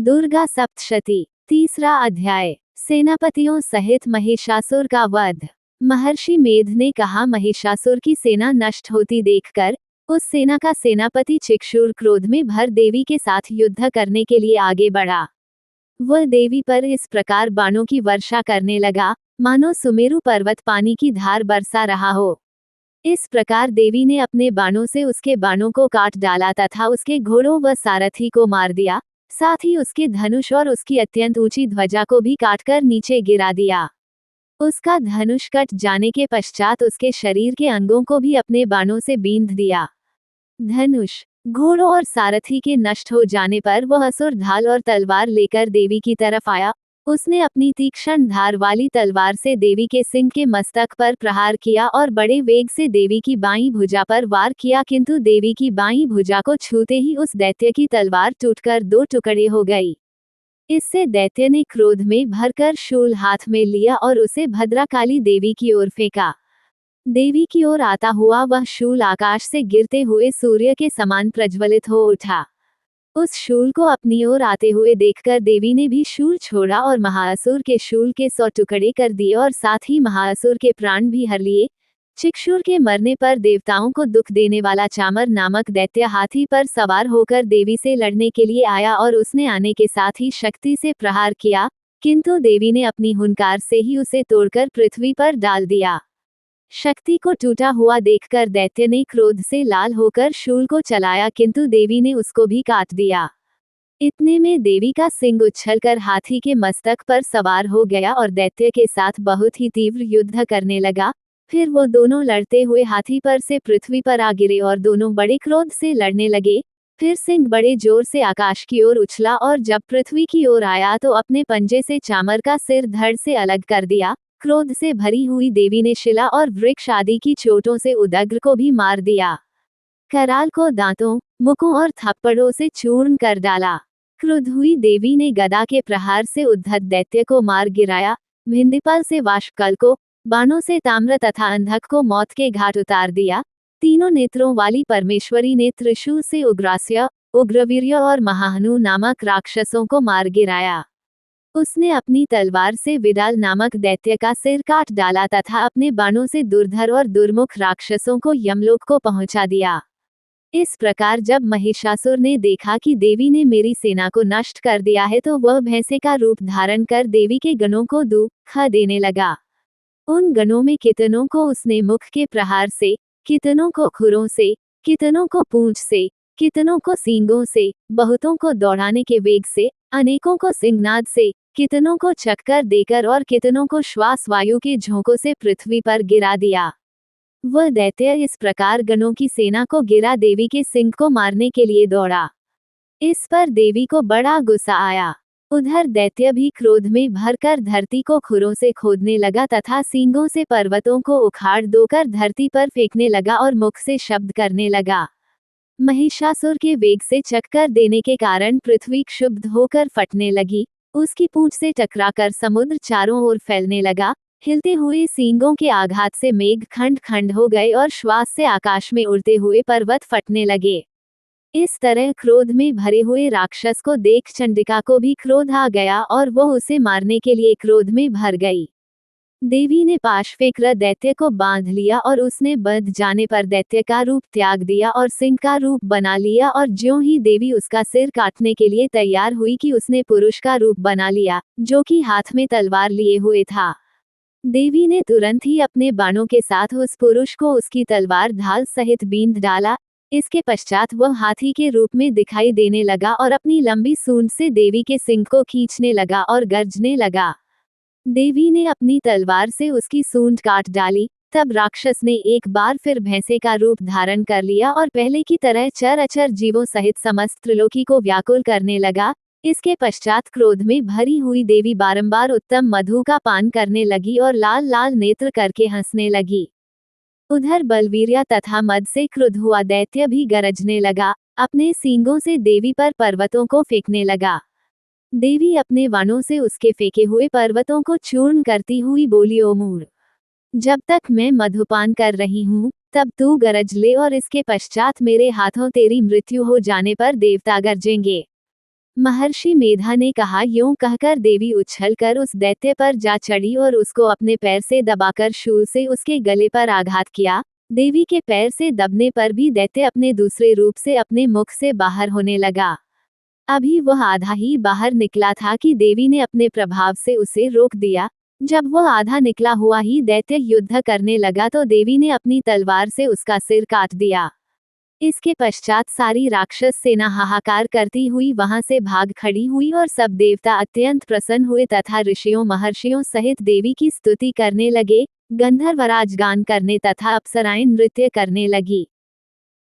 दुर्गा सप्तशती। तीसरा अध्याय। सेनापतियों सहित महिषासुर का वध। महर्षि मेध ने कहा, महिषासुर की सेना नष्ट होती देखकर उस सेना का सेनापति चिक्षुर क्रोध में भर देवी के साथ युद्ध करने के लिए आगे बढ़ा। वह देवी पर इस प्रकार बाणों की वर्षा करने लगा मानो सुमेरु पर्वत पानी की धार बरसा रहा हो। इस प्रकार देवी ने अपने बाणों से उसके बाणों को काट डाला तथा उसके घोड़ों व सारथी को मार दिया, साथ ही उसके धनुष और उसकी अत्यंत ऊंची ध्वजा को भी काटकर नीचे गिरा दिया। उसका धनुष कट जाने के पश्चात उसके शरीर के अंगों को भी अपने बाणों से बींध दिया। धनुष, घोड़ों और सारथी के नष्ट हो जाने पर वह असुर ढाल और तलवार लेकर देवी की तरफ आया। उसने अपनी तीक्ष्ण धार वाली तलवार से देवी के सिंह के मस्तक पर प्रहार किया और बड़े वेग से देवी की बाईं भुजा पर वार किया, किंतु देवी की बाईं भुजा को छूते ही उस दैत्य की तलवार टूटकर दो टुकड़े हो गई। इससे दैत्य ने क्रोध में भरकर शूल हाथ में लिया और उसे भद्रकाली देवी की ओर फेंका। देवी की ओर आता हुआ वह शूल आकाश से गिरते हुए सूर्य के समान प्रज्वलित हो उठा। उस शूल को अपनी ओर आते हुए देखकर देवी ने भी शूल छोड़ा और महाअसुर के शूल के 100 टुकड़े कर दिए और साथ ही महाअसुर के प्राण भी हर लिए। चिक्षुर के मरने पर देवताओं को दुख देने वाला चामर नामक दैत्य हाथी पर सवार होकर देवी से लड़ने के लिए आया और उसने आने के साथ ही शक्ति से प्रहार किया, किंतु देवी ने अपनी हुंकार से ही उसे तोड़कर पृथ्वी पर डाल दिया। शक्ति को टूटा हुआ देखकर दैत्य ने क्रोध से लाल होकर शूल को चलाया, किंतु देवी ने उसको भी काट दिया। इतने में देवी का सिंह उछलकर हाथी के मस्तक पर सवार हो गया और दैत्य के साथ बहुत ही तीव्र युद्ध करने लगा। फिर वो दोनों लड़ते हुए हाथी पर से पृथ्वी पर आ गिरे और दोनों बड़े क्रोध से लड़ने लगे। फिर सिंह बड़े जोर से आकाश की ओर उछला और जब पृथ्वी की ओर आया तो अपने पंजे से चामर का सिर धड़ से अलग कर दिया। क्रोध से भरी हुई देवी ने शिला और वृक्ष आदि की चोटों से उदग्र को भी मार दिया। कराल को दांतों, मुकों और थप्पड़ों से चूर्ण कर डाला। क्रुद्ध हुई देवी ने गदा के प्रहार से उद्धत दैत्य को मार गिराया। भिंदीपाल से वाष्पकल को, बाणों से ताम्र तथा अंधक को मौत के घाट उतार दिया। तीनों नेत्रों वाली परमेश्वरी ने त्रिशूल से उग्रास्य, उग्रवीर्य और महाहनु नामक राक्षसों को मार गिराया। उसने अपनी तलवार से विडाल नामक दैत्य का सिर काट डाला तथा अपने बाणों से दुर्धर और दुर्मुख राक्षसों को यमलोक को पहुंचा दिया। इस प्रकार जब महिषासुर ने देखा कि देवी ने मेरी सेना को नष्ट कर दिया है तो वह भैंसे का रूप धारण कर देवी के गणों को दुख देने लगा। उन गणों में कितनों को उसने मुख के प्रहार से, कितनों को खुरों से, कितनों को पूंछ से, कितनों को सींगों से, बहुतों को दौड़ाने के वेग से, अनेकों को सिंहनाद से, कितनों को चक्कर देकर और कितनों को श्वास वायु के झोंकों से पृथ्वी पर गिरा दिया। वह दैत्य इस प्रकार गणों की सेना को गिरा देवी के सिंह को मारने के लिए दौड़ा। इस पर देवी को बड़ा गुस्सा आया। उधर दैत्य भी क्रोध में भरकर धरती को खुरों से खोदने लगा तथा सींगों से पर्वतों को उखाड़ दोकर धरती पर फेंकने लगा और मुख से शब्द करने लगा। महिषासुर के वेग से चक्कर देने के कारण पृथ्वी क्षुब्ध होकर फटने लगी। उसकी पूंछ से टकराकर समुद्र चारों ओर फैलने लगा। हिलते हुए सींगों के आघात से मेघ खंड खंड हो गए और श्वास से आकाश में उड़ते हुए पर्वत फटने लगे। इस तरह क्रोध में भरे हुए राक्षस को देख चंडिका को भी क्रोध आ गया और वह उसे मारने के लिए क्रोध में भर गई। देवी ने पाशफेकर दैत्य को बांध लिया और उसने बंध जाने पर दैत्य का रूप त्याग दिया और सिंह का रूप बना लिया और ज्यों ही देवी उसका सिर काटने के लिए तैयार हुई कि उसने पुरुष का रूप बना लिया, जो कि हाथ में तलवार लिए हुए था। देवी ने तुरंत ही अपने बाणों के साथ उस पुरुष को उसकी तलवार ढाल सहित बींध डाला। इसके पश्चात वह हाथी के रूप में दिखाई देने लगा और अपनी लंबी सूंड से देवी के सिंह को खींचने लगा और गर्जने लगा। देवी ने अपनी तलवार से उसकी सूंड काट डाली। तब राक्षस ने एक बार फिर भैंसे का रूप धारण कर लिया और पहले की तरह चर अचर जीवों सहित समस्त त्रिलोकी को व्याकुल करने लगा। इसके पश्चात क्रोध में भरी हुई देवी बारंबार उत्तम मधु का पान करने लगी और लाल लाल नेत्र करके हंसने लगी। उधर बलवीर्या तथा मद से क्रुद्ध हुआ दैत्य भी गरजने लगा। अपने सींगों से देवी पर पर्वतों को फेंकने लगा। देवी अपने बाणों से उसके फेंके हुए पर्वतों को चूर्ण करती हुई बोली, ओ मूढ़, जब तक मैं मधुपान कर रही हूँ तब तू गरज ले और इसके पश्चात मेरे हाथों तेरी मृत्यु हो जाने पर देवता गरजेंगे। महर्षि मेधा ने कहा, यूं कहकर देवी उछलकर उस दैत्य पर जा चढ़ी और उसको अपने पैर से दबाकर शूल से उसके गले पर आघात किया। देवी के पैर से दबने पर भी दैत्य अपने दूसरे रूप से अपने मुख से बाहर होने लगा। अभी वह आधा ही बाहर निकला था कि देवी ने अपने प्रभाव से उसे रोक दिया। जब वह आधा निकला हुआ ही दैत्य युद्ध करने लगा तो देवी ने अपनी तलवार से उसका सिर काट दिया। इसके पश्चात सारी राक्षस सेना हाहाकार करती हुई वहां से भाग खड़ी हुई और सब देवता अत्यंत प्रसन्न हुए तथा ऋषियों महर्षियों सहित देवी की स्तुति करने लगे। गंधर्वराज गान करने तथा अप्सराएं नृत्य करने लगी।